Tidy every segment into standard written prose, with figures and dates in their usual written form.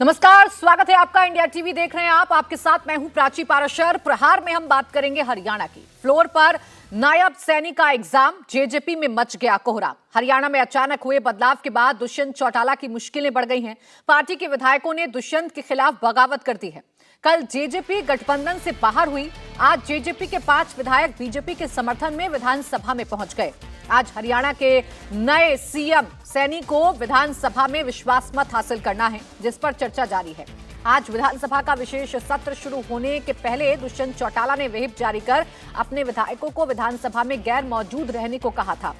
नमस्कार, स्वागत है आपका। इंडिया टीवी देख रहे हैं आप। आपके साथ मैं हूं प्राची पाराशर। प्रहार में हम बात करेंगे हरियाणा की। फ्लोर पर नायब सैनिक का एग्जाम, जेजेपी में मच गया कोहराम। हरियाणा में अचानक हुए बदलाव के बाद दुष्यंत चौटाला की मुश्किलें बढ़ गई हैं। पार्टी के विधायकों ने दुष्यंत के खिलाफ बगावत कर दी है। कल जेजेपी गठबंधन से बाहर हुई। आज जेजेपी के 5 विधायक बीजेपी के समर्थन में विधानसभा में पहुंच गए। आज हरियाणा के नए सीएम सैनी को विधानसभा में विश्वास मत हासिल करना है, जिस पर चर्चा जारी है। आज विधानसभा का विशेष सत्र शुरू होने के पहले दुष्यंत चौटाला ने व्हिप जारी कर अपने विधायकों को विधानसभा में गैर मौजूद रहने को कहा था।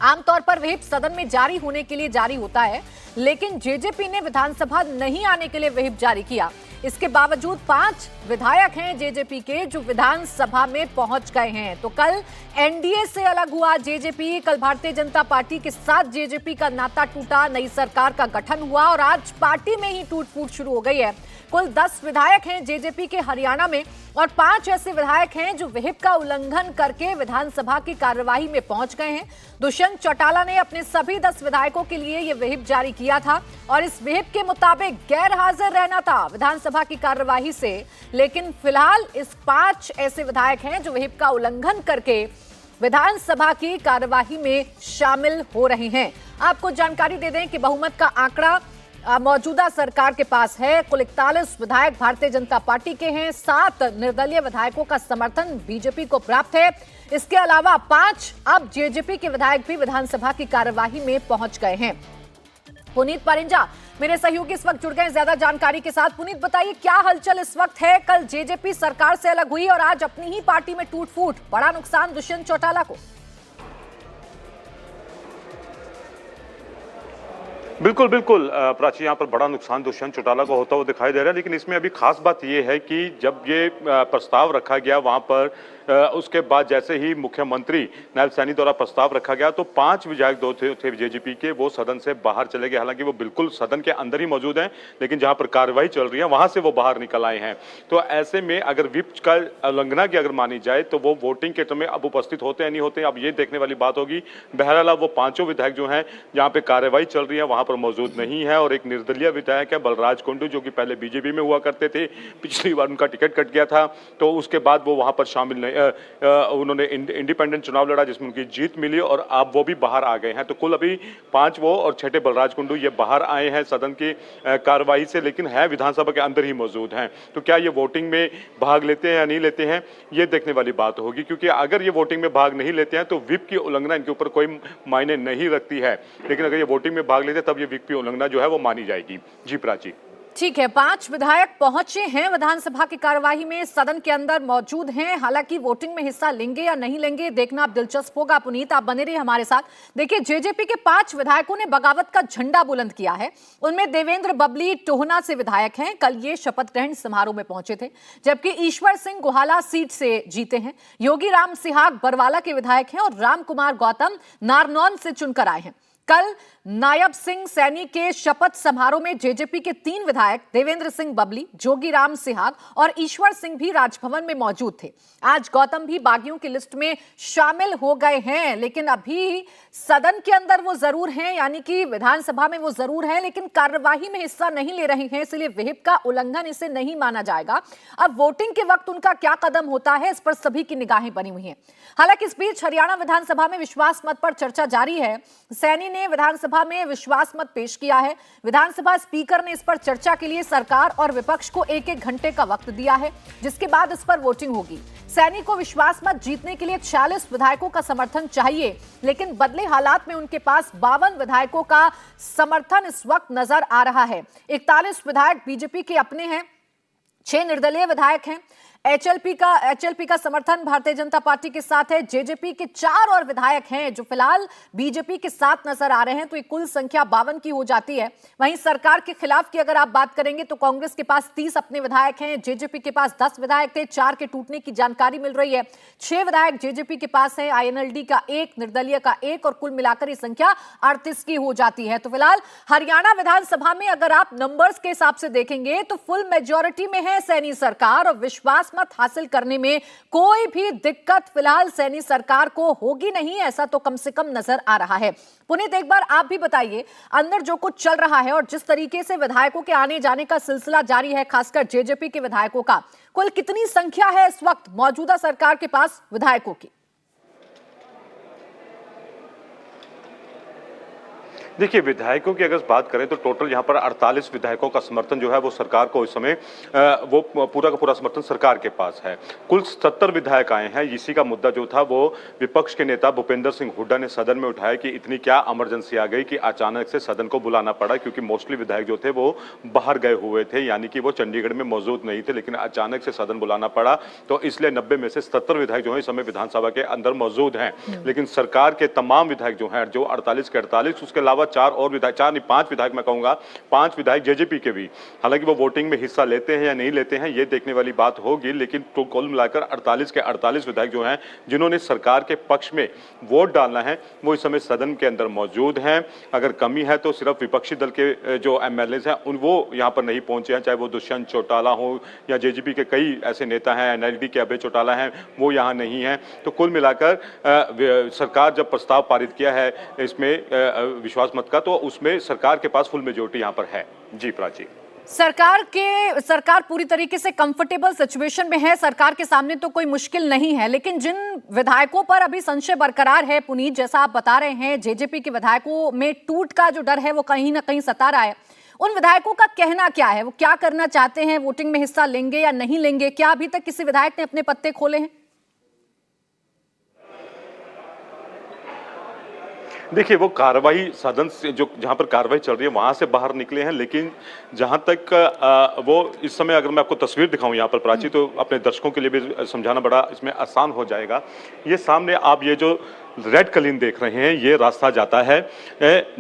आमतौर पर व्हिप सदन में जारी होने के लिए जारी होता है, लेकिन जेजेपी ने विधानसभा नहीं आने के लिए व्हिप जारी किया। इसके बावजूद 5 विधायक हैं जेजेपी के जो विधानसभा में पहुंच गए हैं। तो कल एनडीए से अलग हुआ जेजेपी। कल भारतीय जनता पार्टी के साथ जेजेपी का नाता टूटा, नई सरकार का गठन हुआ और आज पार्टी में ही टूट फूट शुरू हो गई है। कुल 10 विधायक हैं जेजेपी के हरियाणा में और 5 ऐसे विधायक हैं जो व्हिप का उल्लंघन करके विधानसभा की कार्यवाही में पहुंच गए हैं। दुष्यंत चौटाला ने अपने सभी 10 विधायकों के लिए यह व्हिप जारी किया था और इस व्हिप के मुताबिक गैर हाजिर रहना था विधानसभा की कार्यवाही से। लेकिन फिलहाल इस 5 ऐसे विधायक हैं जो व्हिप का उल्लंघन करके विधानसभा की कार्यवाही में शामिल हो रहे हैं। आपको जानकारी दे दें कि बहुमत का आंकड़ा मौजूदा सरकार के पास है। कुल 41 विधायक भारतीय जनता पार्टी के हैं। 7 निर्दलीय विधायकों का समर्थन बीजेपी को प्राप्त है। इसके अलावा 5 अब जेजेपी के विधायक भी विधानसभा की कार्यवाही में पहुंच गए हैं। पुनीत परिंजा मेरे सहयोगी इस वक्त जुड़ गए ज्यादा जानकारी के साथ। पुनीत, बताइए क्या हलचल इस वक्त है। कल जेजेपी सरकार से अलग हुई और आज अपनी ही पार्टी में टूट फूट, बड़ा नुकसान दुष्यंत चौटाला को। बिल्कुल बिल्कुल प्राची, यहाँ पर बड़ा नुकसान दुष्यंत चौटाला को होता हुआ दिखाई दे रहा है। लेकिन इसमें अभी खास बात यह है कि जब ये प्रस्ताव रखा गया वहां पर उसके बाद जैसे ही मुख्यमंत्री नायब सैनी द्वारा प्रस्ताव रखा गया तो 5 विधायक थे जेजेपी के, वो सदन से बाहर चले गए। हालांकि वो बिल्कुल सदन के अंदर ही मौजूद हैं, लेकिन जहां पर कार्रवाई चल रही है वहां से वो बाहर निकल आए हैं। तो ऐसे में अगर व्हिप का उल्लंघना की अगर मानी जाए तो वो वोटिंग के में अब उपस्थित होते हैं नहीं होते, अब ये देखने वाली बात होगी। बहरहाल वो 5 विधायक जो हैं जहां पे कार्रवाई चल रही है वहां पर मौजूद नहीं है। और एक निर्दलीय विधायक है बलराज कुंडू, जो कि पहले बीजेपी में हुआ करते थे, पिछली बार उनका टिकट कट गया था तो उसके बाद वो वहां पर शामिल नहीं, उन्होंने इंडिपेंडेंट चुनाव लड़ा जिसमें उनकी जीत मिली और अब वो भी बाहर आ गए हैं। तो कुल अभी 5 वो और 6 बलराज कुंडू ये बाहर आए हैं सदन की कार्रवाई से, लेकिन है विधानसभा के अंदर ही मौजूद हैं। तो क्या ये वोटिंग में भाग लेते हैं या नहीं लेते हैं, ये देखने वाली बात होगी। क्योंकि अगर ये वोटिंग में भाग नहीं लेते हैं तो व्हिप की उल्लंघना इनके ऊपर कोई मायने नहीं रखती है, लेकिन अगर ये वोटिंग में भाग लेते हैं तब ये व्हिप की उल्लंघना जो है वो मानी जाएगी। जी प्राची। ठीक है, 5 विधायक पहुंचे हैं विधानसभा की कार्यवाही में, सदन के अंदर मौजूद हैं। हालांकि वोटिंग में हिस्सा लेंगे या नहीं लेंगे देखना अब दिलचस्प होगा। पुनीत, आप बने रहिए हमारे साथ। देखिए, जेजेपी के 5 विधायकों ने बगावत का झंडा बुलंद किया है। उनमें देवेंद्र बबली टोहना से विधायक हैं, कल ये शपथ ग्रहण समारोह में पहुंचे थे। जबकि ईश्वर सिंह गोहाला सीट से जीते हैं। योगी राम सिहाग बरवाला के विधायक हैं और राम कुमार गौतम नारनौल से चुनकर आए हैं। कल नायब सिंह सैनी के शपथ समारोह में जेजेपी के 3 विधायक देवेंद्र सिंह बबली, जोगी राम सिहाग और ईश्वर सिंह भी राजभवन में मौजूद थे। आज गौतम भी बागियों की लिस्ट में शामिल हो गए हैं, लेकिन अभी सदन के अंदर वो जरूर हैं, यानी कि विधानसभा में वो जरूर हैं, लेकिन कार्यवाही में हिस्सा नहीं ले रहे हैं, इसलिए व्हिप का उल्लंघन इसे नहीं माना जाएगा। अब वोटिंग के वक्त उनका क्या कदम होता है, इस पर सभी की निगाहें बनी हुई हैं। हालांकि इस बीच हरियाणा विधानसभा में विश्वास मत पर चर्चा जारी है। सैनी ने विधानसभा में विश्वास मत पेश किया है। विधानसभा स्पीकर ने इस पर चर्चा के लिए सरकार और विपक्ष को 1-1 घंटे का वक्त दिया है, जिसके बाद इस पर वोटिंग होगी। सैनी को विश्वास मत जीतने के लिए 46 विधायकों का समर्थन चाहिए, लेकिन बदले हालात में उनके पास 52 विधायकों का समर्थन इस वक्त नजर आ रहा है। 41 विधायक बीजेपी के अपने हैं, 6 निर्दलीय विधायक हैं। एचएलपी का समर्थन भारतीय जनता पार्टी के साथ है। जेजेपी के 4 और विधायक हैं जो फिलहाल बीजेपी के साथ नजर आ रहे हैं, तो ये कुल संख्या 52 की हो जाती है। वहीं सरकार के खिलाफ की अगर आप बात करेंगे तो कांग्रेस के पास 30 अपने विधायक हैं, जेजेपी के पास 10 विधायक थे, 4 के टूटने की जानकारी मिल रही है। 6 विधायक जेजेपी के पास है, आईएनएलडी का 1, निर्दलीय का 1 और कुल मिलाकर ये संख्या 38 की हो जाती है। तो फिलहाल हरियाणा विधानसभा में अगर आप नंबर्स के हिसाब से देखेंगे तो फुल मेजॉरिटी में है सैनी सरकार और विश्वास मत हासिल करने में कोई भी दिक्कत फिलहाल सैनी सरकार को होगी नहीं, ऐसा तो कम से कम नजर आ रहा है। पुनीत, एक बार आप भी बताइए, अंदर जो कुछ चल रहा है और जिस तरीके से विधायकों के आने जाने का सिलसिला जारी है, खासकर जेजेपी के विधायकों का, कुल कितनी संख्या है इस वक्त मौजूदा सरकार के पास विधायकों की? देखिए, विधायकों की अगर बात करें तो टोटल यहाँ पर 48 विधायकों का समर्थन जो है वो सरकार को इस समय वो पूरा का पूरा समर्थन सरकार के पास है। कुल 77 विधायक आए हैं। इसी का मुद्दा जो था वो विपक्ष के नेता भूपेंद्र सिंह हुड्डा ने सदन में उठाया कि इतनी क्या इमरजेंसी आ गई कि अचानक से सदन को बुलाना पड़ा, क्योंकि मोस्टली विधायक जो थे वो बाहर गए हुए थे, यानी कि वो चंडीगढ़ में मौजूद नहीं थे, लेकिन अचानक से सदन बुलाना पड़ा। तो इसलिए 90 में से 77 विधायक जो है इस समय विधानसभा के अंदर मौजूद हैं। लेकिन सरकार के तमाम विधायक जो हैं, जो 48 के 48, उसके अलावा 4 और विधायक, 4 नहीं 5 विधायक मैं कहूंगा, 5 विधायक जेजेपी के भी, हालांकि वो वोटिंग में हिस्सा लेते हैं या नहीं लेते हैं ये देखने वाली बात होगी, लेकिन तो कुल मिलाकर 48 के 48 विधायक जो हैं जिन्होंने सरकार के पक्ष में वोट डालना है वो इस समय सदन के अंदर मौजूद हैं। अगर कमी है तो सिर्फ विपक्षी दल के जो एमएलए हैं उन वो यहाँ पर नहीं पहुंचे हैं, चाहे वो दुष्यंत चौटाला हो या जेजेपी के कई ऐसे नेता हैं, एनएलडी के अभय चौटाला हैं, वो यहाँ नहीं है। तो कुल मिलाकर सरकार जब प्रस्ताव पारित किया है इसमें विश्वास मत का, तो उसमें सरकार के पास फुल मेजोरिटी यहां पर है। जी प्राची, सरकार पूरी तरीके से कंफर्टेबल सिचुएशन में है, सरकार के सामने तो कोई मुश्किल नहीं है, लेकिन जिन विधायकों पर अभी संशय बरकरार है पुनीत, जैसा आप बता रहे हैं, जेजेपी के विधायकों में टूट का जो डर है वो कहीं ना कहीं सता रहा है, उन विधायकों का कहना क्या है? वो क्या करना चाहते हैं? वोटिंग में हिस्सा लेंगे या नहीं लेंगे? क्या अभी तक किसी विधायक ने अपने पत्ते खोले हैं? देखिए, वो कार्रवाई सदन से जो जहां पर कार्रवाई चल रही है वहां से बाहर निकले हैं, लेकिन जहां तक वो इस समय अगर मैं आपको तस्वीर दिखाऊं यहाँ पर प्राची, तो अपने दर्शकों के लिए भी समझाना बड़ा इसमें आसान हो जाएगा। ये सामने आप ये जो रेड कलीन देख रहे हैं, ये रास्ता जाता है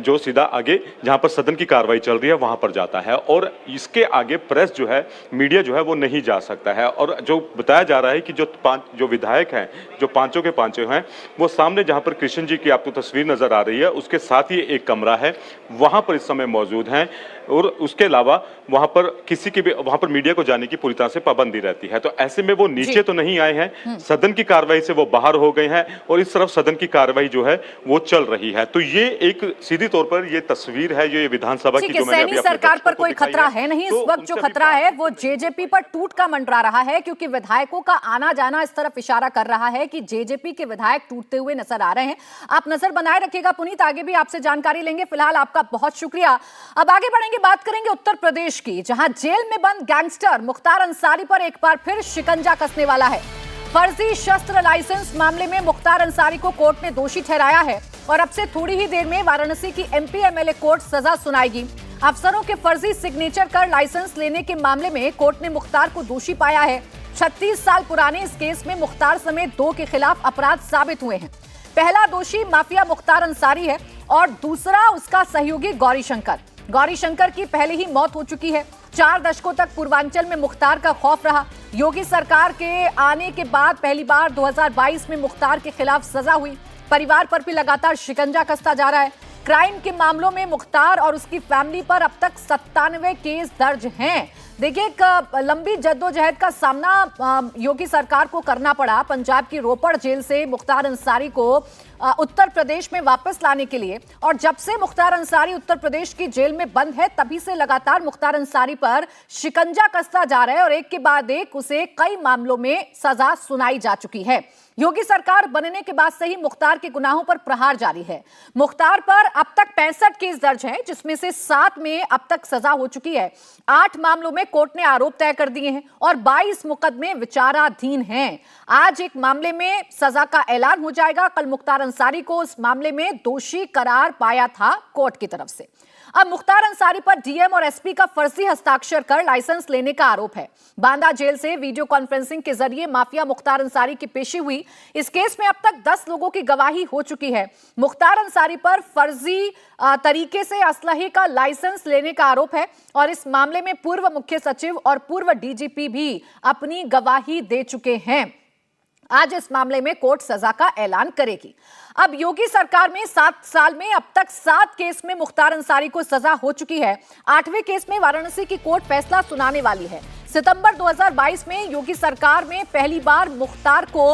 जो सीधा आगे जहां पर सदन की कार्रवाई चल रही है वहां पर जाता है, और इसके आगे प्रेस जो है, मीडिया जो है वो नहीं जा सकता है। और जो बताया जा रहा है कि जो विधायक हैं, जो पांचों के पांचों हैं, वो सामने जहां पर कृष्ण जी की आपको तस्वीर नजर आ रही है उसके साथ ही एक कमरा है, वहां पर इस समय मौजूद हैं। और उसके अलावा वहां पर किसी की भी वहां पर मीडिया को जाने की पूरी तरह से पाबंदी रहती है। तो ऐसे में वो नीचे तो नहीं आए हैं, सदन की कार्रवाई से वो बाहर हो गए हैं और इस तरफ सदन की कार्रवाई जो है वो चल रही है। तो ये एक सीधी तौर पर ये तस्वीर है, ये विधानसभा की जो मैंने अभी अपने सरकार पर कोई खतरा है नहीं इस वक्त। जो खतरा है वो जेजेपी पर टूट का मंडरा रहा है, क्योंकि विधायकों का आना जाना इस तरफ इशारा कर रहा है कि जेजेपी के विधायक टूटते हुए नजर आ रहे हैं। आप नजर बनाए रखिएगा पुनीत, आगे भी आपसे जानकारी लेंगे। फिलहाल आपका बहुत शुक्रिया। अब आगे बढ़ेंगे, बात करेंगे उत्तर प्रदेश की, जहां जेल में बंद गैंगस्टर मुख्तार अंसारी पर एक बार फिर शिकंजा कसने वाला है। फर्जी शस्त्र लाइसेंस मामले में मुख्तार अंसारी को कोर्ट ने दोषी ठहराया है और अब से थोड़ी ही देर में वाराणसी की एमपी एमएलए कोर्ट सजा सुनाएगी। अफसरों के फर्जी सिग्नेचर कर लाइसेंस लेने के मामले में कोर्ट ने मुख्तार को दोषी पाया है। 36 साल पुराने इस केस में मुख्तार समेत 2 के खिलाफ अपराध साबित हुए हैं। पहला दोषी माफिया मुख्तार अंसारी है और दूसरा उसका सहयोगी गौरी शंकर। गौरी शंकर की पहले ही मौत हो चुकी है। 4 दशकों तक पूर्वांचल में मुख्तार का खौफ रहा। योगी सरकार के आने के बाद पहली बार 2022 में मुख्तार के खिलाफ सजा हुई। परिवार पर भी लगातार शिकंजा कसता जा रहा है। क्राइम के मामलों में मुख्तार और उसकी फैमिली पर अब तक 97 केस दर्ज हैं। देखिए, एक लंबी जद्दोजहद का सामना योगी सरकार को करना पड़ा पंजाब की रोपड़ जेल से मुख्तार अंसारी को उत्तर प्रदेश में वापस लाने के लिए। और जब से मुख्तार अंसारी उत्तर प्रदेश की जेल में बंद है तभी से लगातार मुख्तार अंसारी पर शिकंजा कसता जा रहा है और एक के बाद एक उसे कई मामलों में सजा सुनाई जा चुकी है। योगी सरकार बनने के बाद से ही मुख्तार के गुनाहों पर प्रहार जारी है। मुख्तार पर अब तक 65 केस दर्ज हैं, जिसमें से 7 में अब तक सजा हो चुकी है। 8 मामलों में कोर्ट ने आरोप तय कर दिए हैं और 22 मुकदमे विचाराधीन हैं। आज एक मामले में सजा का ऐलान हो जाएगा। कल मुख्तार अंसारी को उस मामले में दोषी करार पाया था कोर्ट की तरफ से। अब मुख्तार अंसारी पर डीएम और एसपी का फर्जी हस्ताक्षर कर लाइसेंस लेने का आरोप है। बांदा जेल से वीडियो कॉन्फ्रेंसिंग के जरिए माफिया मुख्तार अंसारी की पेशी हुई। इस केस में अब तक 10 लोगों की गवाही हो चुकी है। मुख्तार अंसारी पर फर्जी तरीके से असलहे का लाइसेंस लेने का आरोप है और इस मामले में पूर्व मुख्य सचिव और पूर्व डीजीपी भी अपनी गवाही दे चुके हैं। आज इस मामले में कोर्ट सजा का ऐलान करेगी। अब योगी सरकार में 7 साल में अब तक 7 केस में मुख्तार अंसारी को सजा हो चुकी है। 8वें केस में वाराणसी की कोर्ट फैसला सुनाने वाली है। सितंबर 2022 में योगी सरकार में पहली बार मुख्तार को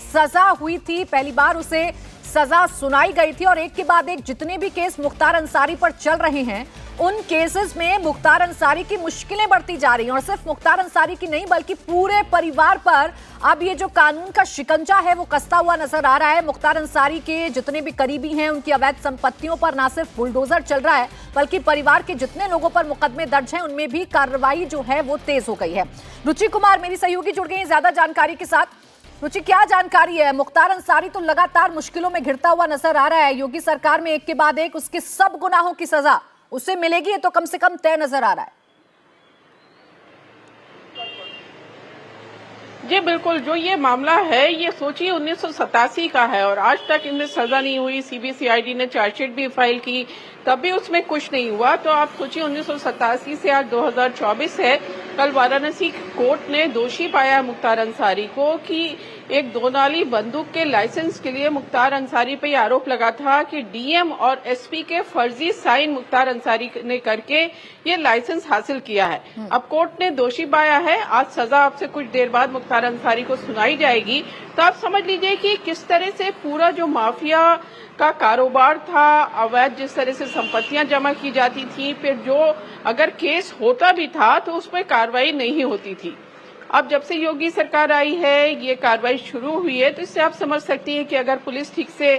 सजा हुई थी, पहली बार उसे सजा सुनाई गई थी और एक के बाद एक जितने भी केस मुख्तार अंसारी पर चल रहे हैं उन केसेस में मुख्तार अंसारी की मुश्किलें बढ़ती जा रही हैं और सिर्फ मुख्तार अंसारी की नहीं बल्कि पूरे परिवार पर अब ये जो कानून का शिकंजा है वो कसता हुआ नजर आ रहा है। मुख्तार अंसारी के जितने भी करीबी हैं उनकी अवैध संपत्तियों पर ना सिर्फ बुलडोजर चल रहा है बल्कि परिवार के जितने लोगों पर मुकदमे दर्ज हैं उनमें भी कार्रवाई जो है वो तेज हो गई है। रुचि कुमार मेरी सहयोगी जुड़ गई हैं ज्यादा जानकारी के साथ। रुचि, क्या जानकारी है? मुख्तार अंसारी तो लगातार मुश्किलों में घिरता हुआ नजर आ रहा है, योगी सरकार में एक के बाद एक उसके सब गुनाहों की सजा उसे मिलेगी, ये तो कम से कम तय नजर आ रहा है। जी बिल्कुल, जो ये मामला है ये सोचिए 1987 का है और आज तक इनमें सजा नहीं हुई। सीबीसीआईडी ने चार्जशीट भी फाइल की तब भी उसमें कुछ नहीं हुआ। तो आप सोचिए 1987 से आज 2024 है। कल वाराणसी कोर्ट ने दोषी पाया मुख्तार अंसारी को कि एक 2 नाली बंदूक के लाइसेंस के लिए मुख्तार अंसारी पे आरोप लगा था कि डीएम और एसपी के फर्जी साइन मुख्तार अंसारी ने करके ये लाइसेंस हासिल किया है। अब कोर्ट ने दोषी पाया है। आज सजा आपसे कुछ देर बाद मुख्तार अंसारी को सुनाई जाएगी। तो आप समझ लीजिए कि किस तरह से पूरा जो माफिया का कारोबार था, अवैध जिस तरह से संपत्तियां जमा की जाती थी, फिर जो अगर केस होता भी था तो उस पर कार्रवाई नहीं होती थी। अब जब से योगी सरकार आई है ये कार्रवाई शुरू हुई है तो इससे आप समझ सकती हैं कि अगर पुलिस ठीक से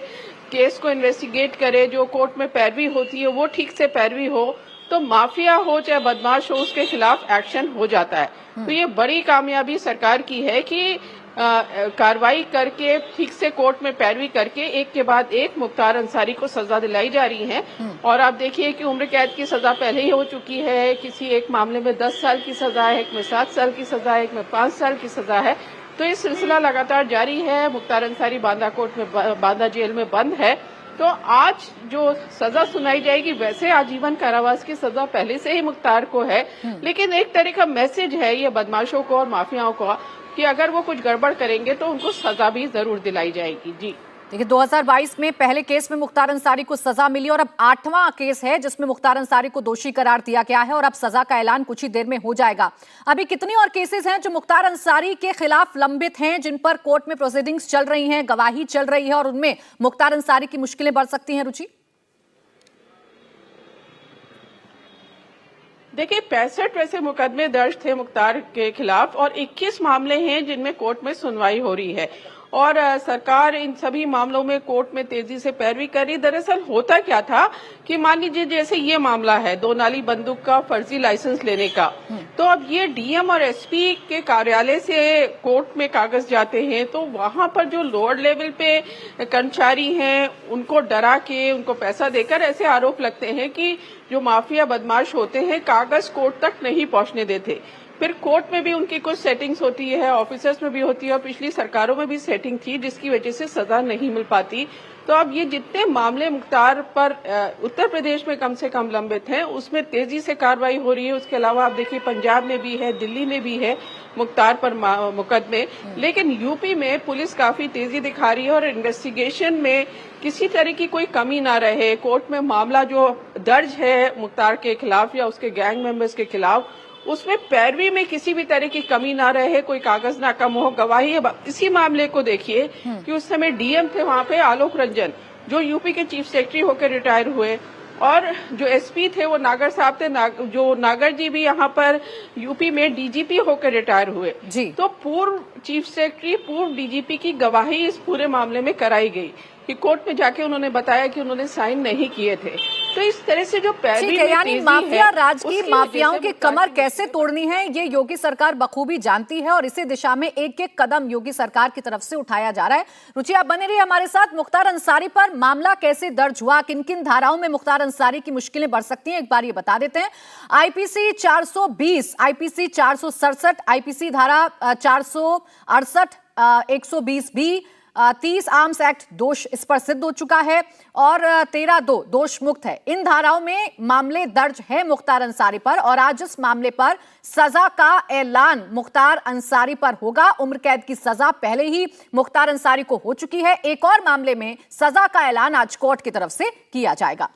केस को इन्वेस्टिगेट करे, जो कोर्ट में पैरवी होती है वो ठीक से पैरवी हो, तो माफिया हो चाहे बदमाश हो उसके खिलाफ एक्शन हो जाता है। तो ये बड़ी कामयाबी सरकार की है कि कार्रवाई करके ठीक से कोर्ट में पैरवी करके एक के बाद एक मुख्तार अंसारी को सजा दिलाई जा रही है। और आप देखिए कि उम्र कैद की सजा पहले ही हो चुकी है। किसी एक मामले में 10 साल की सजा है, एक में 7 साल की सजा है, एक में 5 साल की सजा है। तो ये सिलसिला लगातार जारी है। मुख्तार अंसारी बांदा कोर्ट में, बांदा जेल में बंद है। तो आज जो सजा सुनाई जाएगी, वैसे आजीवन कारावास की सजा पहले से ही मुख्तार को है, लेकिन एक तरह का मैसेज है ये बदमाशों को और माफियाओं को कि अगर वो कुछ गड़बड़ करेंगे तो उनको सजा भी जरूर दिलाई जाएगी। जी देखिए, 2022 में पहले केस में मुख्तार अंसारी को सजा मिली और अब 8वां केस है जिसमें मुख्तार अंसारी को दोषी करार दिया गया है और अब सजा का ऐलान कुछ ही देर में हो जाएगा। अभी कितनी और केसेस हैं जो मुख्तार अंसारी के खिलाफ लंबित हैं, जिन पर कोर्ट में प्रोसीडिंग्स चल रही हैं, गवाही चल रही है और उनमें मुख्तार अंसारी की मुश्किलें बढ़ सकती हैं? रुचि, देखिए 65 वैसे मुकदमे दर्ज थे मुख्तार के खिलाफ और 21 मामले हैं जिनमें कोर्ट में सुनवाई हो रही है और सरकार इन सभी मामलों में कोर्ट में तेजी से पैरवी कर रही। दरअसल होता क्या था कि मान लीजिए जैसे ये मामला है 2 नाली बंदूक का फर्जी लाइसेंस लेने का, तो अब ये डीएम और एसपी के कार्यालय से कोर्ट में कागज जाते हैं तो वहां पर जो लोअर लेवल पे कर्मचारी हैं उनको डरा के उनको पैसा देकर ऐसे आरोप लगते हैं कि जो माफिया बदमाश होते हैं कागज कोर्ट तक नहीं पहुंचने देते। फिर कोर्ट में भी उनकी कुछ सेटिंग्स होती है, ऑफिसर्स में भी होती है और पिछली सरकारों में भी सेटिंग थी जिसकी वजह से सजा नहीं मिल पाती। तो अब ये जितने मामले मुख्तार पर उत्तर प्रदेश में कम से कम लंबित हैं उसमें तेजी से कार्रवाई हो रही है। उसके अलावा आप देखिए पंजाब में भी है, दिल्ली में भी है मुख्तार पर मुकदमे, लेकिन यूपी में पुलिस काफी तेजी दिखा रही है और इन्वेस्टिगेशन में किसी तरह की कोई कमी ना रहे। कोर्ट में मामला जो दर्ज है मुख्तार के खिलाफ या उसके गैंग मेंबर्स के खिलाफ उसमें पैरवी में किसी भी तरह की कमी ना रहे, कोई कागज ना कम हो, गवाही। इसी मामले को देखिए कि उस समय डीएम थे वहां पे आलोक रंजन जो यूपी के चीफ सेक्रेटरी होकर रिटायर हुए और जो एसपी थे वो नागर साहब थे, जो नागर जी भी यहाँ पर यूपी में डीजीपी होकर रिटायर हुए जी। तो पूर्व चीफ सेक्रेटरी, पूर्व डीजीपी की गवाही इस पूरे मामले में कराई गई कि कोर्ट में जाके उन्होंने बताया कि उन्होंने साइन नहीं किए थे। तो इस तरह से जो पैरवी में यानी माफिया राज की माफियाओं की कमर कैसे तोड़नी है ये योगी सरकार बखूबी जानती है और इसी दिशा में एक एक कदम योगी सरकार की तरफ से उठाया जा रहा है। रुचि, आप बने रहिए हमारे साथ। मुख्तार अंसारी पर मामला कैसे दर्ज हुआ, किन किन धाराओं में मुख्तार अंसारी की मुश्किलें बढ़ सकती हैं, एक बार ये बता देते हैं। आईपीसी 420, आईपीसी 467, आईपीसी धारा 468, 120 भी, 30 आर्म्स एक्ट दोष इस पर सिद्ध हो चुका है और 13(2) दोष मुक्त है। इन धाराओं में मामले दर्ज है मुख्तार अंसारी पर और आज इस मामले पर सजा का ऐलान मुख्तार अंसारी पर होगा। उम्र कैद की सजा पहले ही मुख्तार अंसारी को हो चुकी है। एक और मामले में सजा का ऐलान आज कोर्ट की तरफ से किया जाएगा।